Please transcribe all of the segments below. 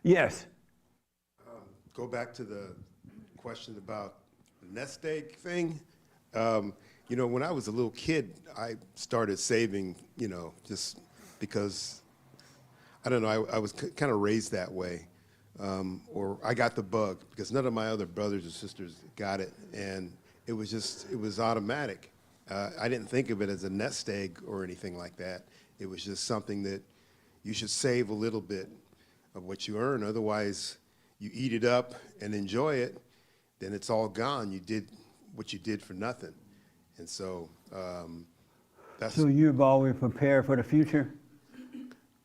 Yes. Go back to the question about the nest egg thing. When I was a little kid, I started saving, just because, I don't know, I was kind of raised that way. Or I got the bug because none of my other brothers or sisters got it. And it was automatic. I didn't think of it as a nest egg or anything like that. It was just something that you should save a little bit of what you earn. Otherwise, you eat it up and enjoy it, then it's all gone. You did what you did for nothing. And so that's... So you've always prepared for the future?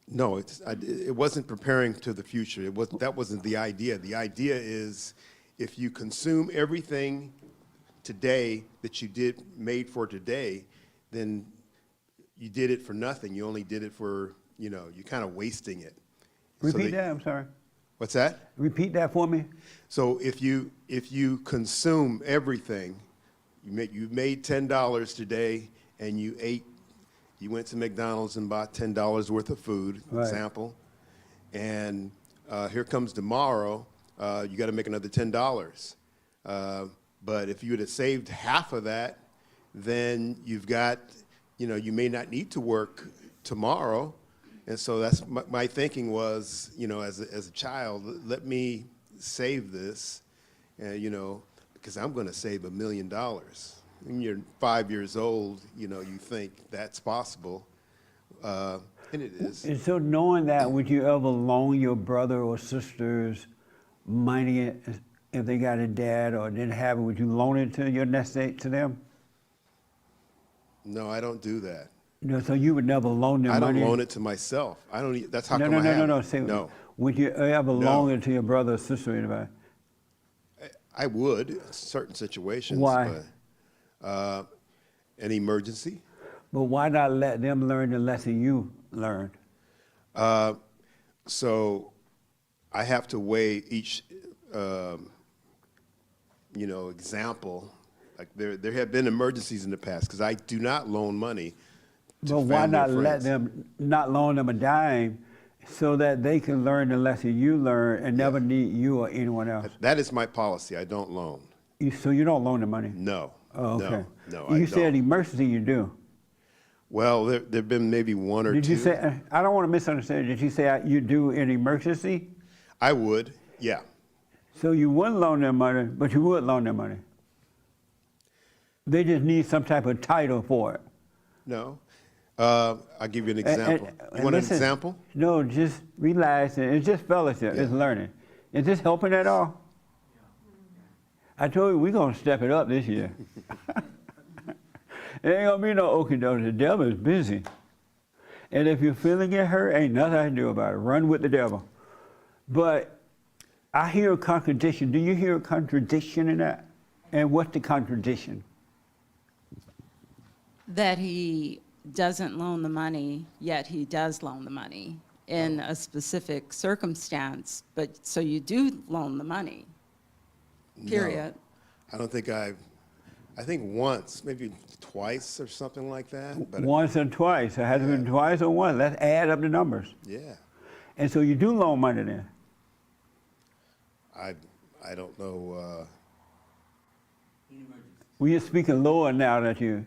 No, it wasn't preparing to the future. That wasn't the idea. The idea is if you consume everything today that you made for today, then you did it for nothing. You only did it for, you're kind of wasting it. Repeat that, I'm sorry. What's that? Repeat that for me. So if you consume everything, you made $10 today and you went to McDonald's and bought $10 worth of food, right. Example, and here comes tomorrow, you got to make another $10. But if you would have saved half of that, then you've got, you may not need to work tomorrow. And so that's my thinking was, as a child, let me save this, because I'm going to save $1 million. When you're 5 years old, you think that's possible, and it is. And so knowing that, would you ever loan your brother or sisters money if they got a dad or didn't have it? Would you loan it to your nest egg to them? No, I don't do that. No, so you would never loan them money? I don't loan it to myself. I don't. That's how no, come no, I no, have no, no. it. Say, no. Would you ever loan it to your brother or sister or anybody? I would in certain situations. Why? But, an emergency. But why not let them learn the lesson you learned? So I have to weigh each, example. Like there have been emergencies in the past because I do not loan money to But why not friends. not loan them a dime so that they can learn the lesson you learned and never need you or anyone else? That is my policy. I don't loan. So you don't loan the money? No. Oh, okay. No, You I said don't. emergency you do. Well, there've been maybe one or two. Did you say, I don't want to misunderstand, did you say you do an emergency? I would, yeah. So you wouldn't loan them money, but you would loan them money? They just need some type of title for it. No. I'll give you an example. You want listen, an example? No, just relax. It's just fellowship. Yeah. It's learning. Is this helping at all? I told you we're going to step it up this year. It ain't going to be no okie dokie. The devil is busy. And if you're feeling it hurt, ain't nothing I can do about it. Run with the devil. But I hear a contradiction. Do you hear a contradiction in that? And what's the contradiction? That he doesn't loan the money, yet he does loan the money in a specific circumstance, but so you do loan the money, period. No, I don't think I think once, maybe twice or something like that. But Once or twice. It hasn't been twice or once. Let's add up the numbers. yeah. And so you do loan money then? I don't know. Well, you're speaking lower now that you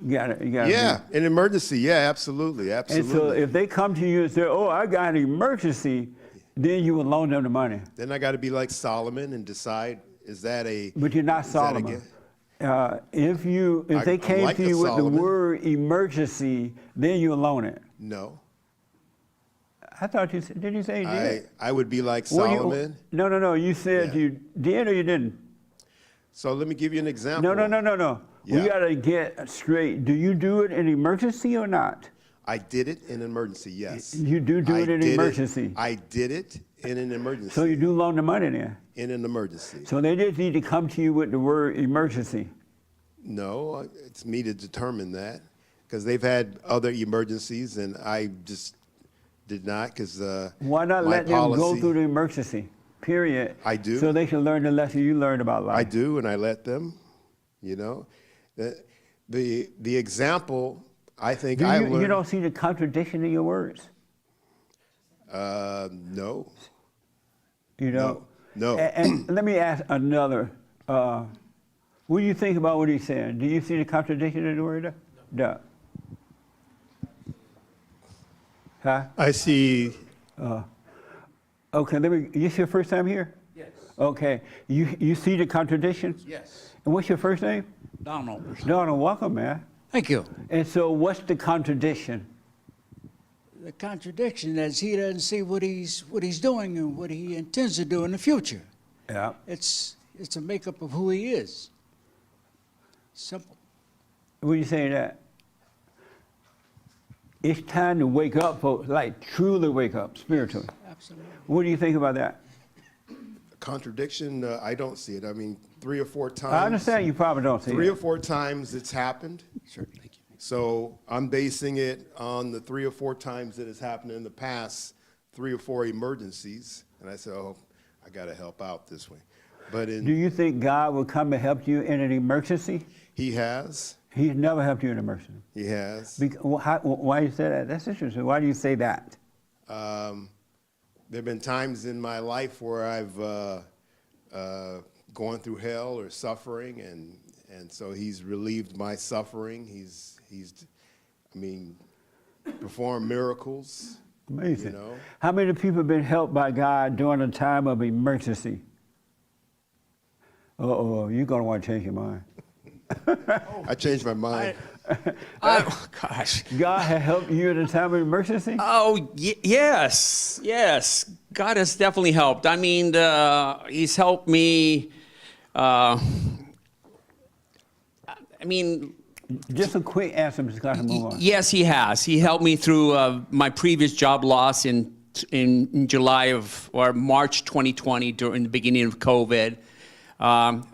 got it. Yeah, an emergency. Yeah, absolutely. And so if they come to you and say, oh, I got an emergency, then you would loan them the money. Then I got to be like Solomon and decide, is that a... But you're not is that a Solomon. If they came like to you with the Solomon. word emergency, then you loan it. No. I thought you said, did you say you did? I would be like Well, Solomon. No. You said Yeah. you did or you didn't? So let me give you an example. No. Yeah. We got to get straight. Do you do it in emergency or not? I did it in an emergency, yes. You do it in emergency. I did it in an emergency. So you do loan the money then? In an emergency. So they just need to come to you with the word emergency. No, it's me to determine that because they've had other emergencies and I just did not because Why not let them go through the emergency, period? I do. So they can learn the lesson you learned about life. I do, and I let them, The example, I think I learned... You don't see the contradiction in your words? No. You know? No. And let me ask another. What do you think about what he's saying? Do you see the contradiction in the word? No. Huh? I see. Okay, this your first time here? Yes. Okay. You see the contradiction? Yes. And what's your first name? Donald. Donald, welcome, man. Thank you. And so what's the contradiction? The contradiction is he doesn't see what he's doing and what he intends to do in the future. Yeah. It's a makeup of who he is. Simple. What do you say to that? It's time to wake up, folks, like truly wake up spiritually. Absolutely. What do you think about that? Contradiction, I don't see it. I mean, 3 or 4 times. I understand you probably don't see 3 or it. 4 times it's happened. Sure. Thank you. So I'm basing it on the 3 or 4 times that has happened in the past, 3 or 4 emergencies. And I said, oh, I got to help out this way. But Do you think God will come and help you in an emergency? He has. He's never helped you in an emergency. He has. Why do you say that? That's interesting. Why do you say that? There have been times in my life where I've gone through hell or suffering, and so he's relieved my suffering. He's performed miracles. Amazing. You know? How many people have been helped by God during a time of emergency? Uh-oh, you're going to want to change your mind. I changed my mind. Oh, gosh. God has helped you in a time of emergency? Oh, yes. Yes. God has definitely helped. I mean, he's helped me. Just a quick answer, Mr. Scott, to move on. Yes, he has. He helped me through my previous job loss in March 2020 during the beginning of COVID.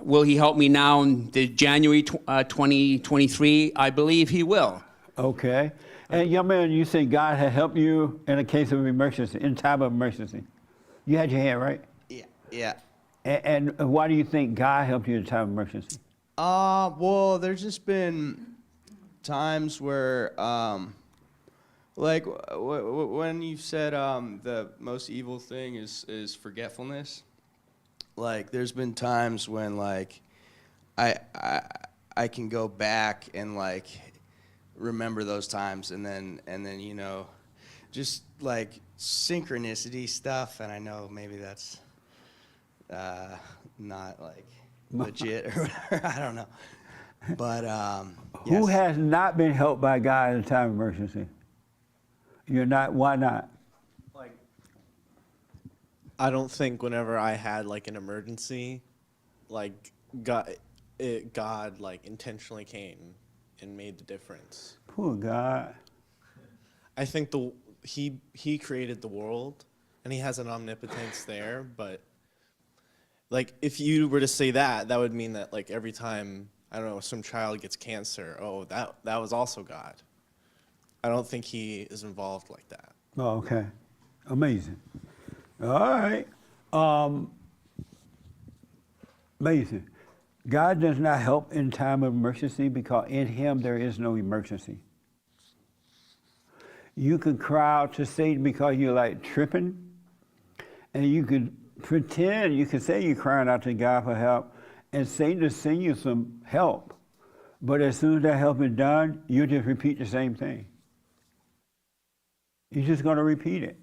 Will he help me now in the January 2023? I believe he will. Okay. And young man, you say God had helped you in a case of emergency, in time of emergency. You had your hand, right? Yeah. And why do you think God helped you in a time of emergency? Well, there's just been times where, like when you said the most evil thing is forgetfulness. Like, there's been times when like I can go back and like remember those times, and then you know, just like synchronicity stuff. And I know maybe that's not like legit or whatever. I don't know. But Who yes. has not been helped by God in a time of emergency? You're not. Why not? Like, I don't think whenever I had like an emergency, like God like intentionally came and made the difference. Poor God. I think he created the world and he has an omnipotence there, but like if you were to say that would mean that like every time, I don't know, some child gets cancer, oh, that was also God. I don't think he is involved like that. Oh, okay. Amazing. All right. Amazing. God does not help in time of emergency because in him there is no emergency. You could cry out to Satan because you're like tripping, and you could pretend, you could say you're crying out to God for help, and Satan will send you some help. But as soon as that help is done, you just repeat the same thing. You're just going to repeat it.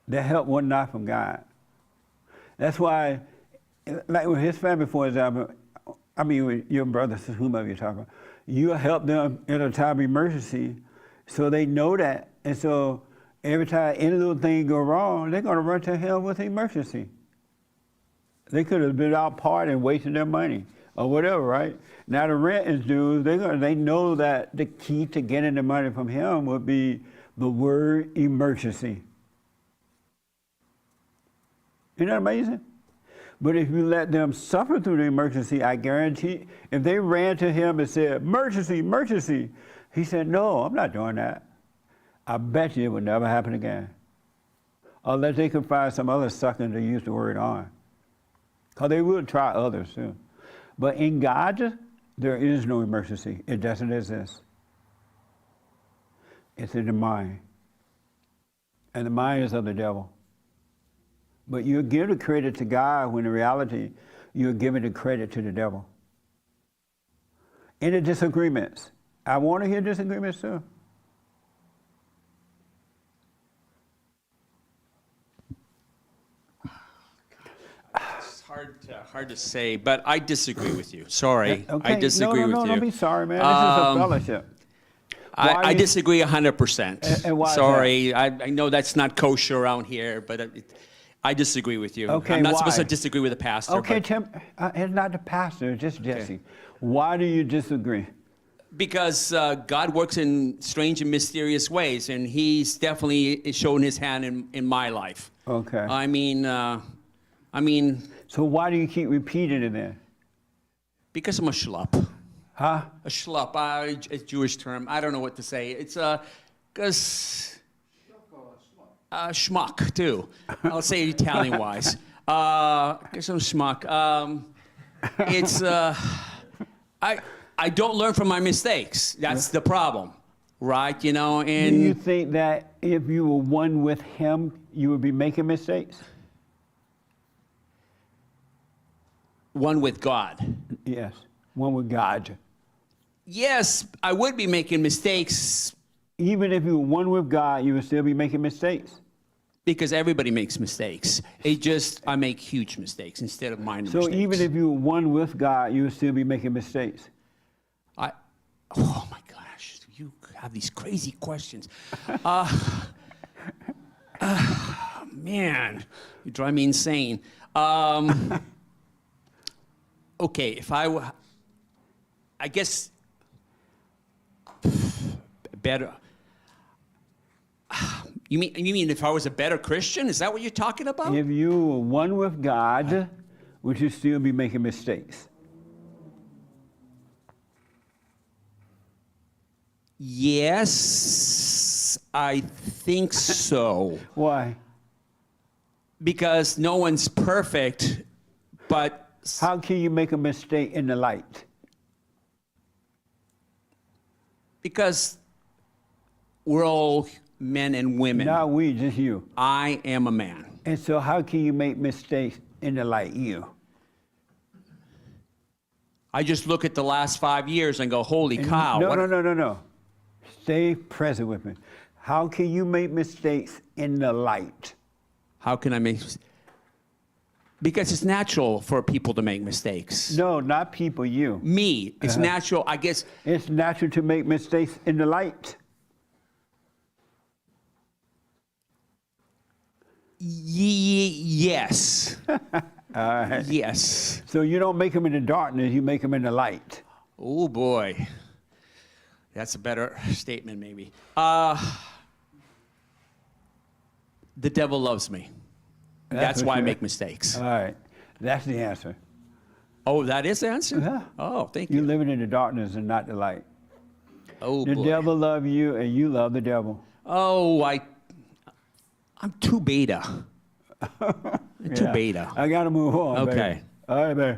That help was not from God. That's why, like with his family, for example, I mean with your brothers, whomever you're talking about, you help them in a time of emergency, so they know that. And so every time any little thing go wrong, they're going to run to hell with the emergency. They could have been out partying, wasting their money, or whatever, right? Now the rent is due. They know that the key to getting the money from him would be the word emergency. Isn't that amazing? But if you let them suffer through the emergency, I guarantee, if they ran to him and said, emergency, emergency, he said, no, I'm not doing that. I bet you it would never happen again. Unless they could find some other sucker to use the word on. Because they will try others too. But in God, there is no emergency. It doesn't exist. It's in the mind. And the mind is of the devil. But you give the credit to God when in reality you're giving the credit to the devil. Any disagreements? I want to hear disagreements too. It's hard to say, but I disagree with you. Sorry, I disagree no, with you. Don't be sorry, man. This is a Um, fellowship. Why I you- disagree 100%. And why is Sorry, I know that's not kosher around here, but I disagree with you. Okay, I'm not supposed why? to disagree with the pastor. Okay, but- Tim, it's not the pastor, it's just Jesse. Why do you disagree? Because God works in strange and mysterious ways, and He's definitely shown His hand in my life. Okay. I mean, So why do you keep repeating it then? because I'm a schlup. Huh? A schlup, a Jewish term. I don't know what to say. It's because schmuck too. I'll say it Italian-wise. Because I'm schmuck. It's I don't learn from my mistakes. That's the problem, right? You know, Do you and think that if you were one with him, you would be making mistakes? one with God. Yes, one with God. Yes, I would be making mistakes Even if you were one with God, you would still be making mistakes. because everybody makes mistakes. I make huge mistakes instead of minor So mistakes. even if you were one with God, you would still be making mistakes. Oh my gosh, you have these crazy questions. Man, you drive me insane. Okay, I guess better. You mean if I was a better Christian? Is that what you're talking about? If you were one with God, would you still be making mistakes? Yes, I think so. Why? Because no one's perfect, but How can you make a mistake in the light? because we're all men and women. Not we, just you. I am a man. And so how can you make mistakes in the light? You. I just look at the last 5 years and go, holy cow. No, what- no. Stay present with me. How can you make mistakes in the light? How can I make... Because it's natural for people to make mistakes. No, not people, you. Me, it's natural, I guess. It's natural to make mistakes in the light. Yes. All right. Yes. So you don't make them in the darkness, you make them in the light. Oh, boy. That's a better statement, maybe. The devil loves me. That's for why I sure. make mistakes. All right. That's the answer. Oh, that is the answer? Yeah. Oh, thank You're you. living in the darkness and not the light. Oh, The boy. devil loves you and you love the devil. Oh, I'm too beta. Too Yeah. beta. I got to move on. Okay. Baby. All right, baby.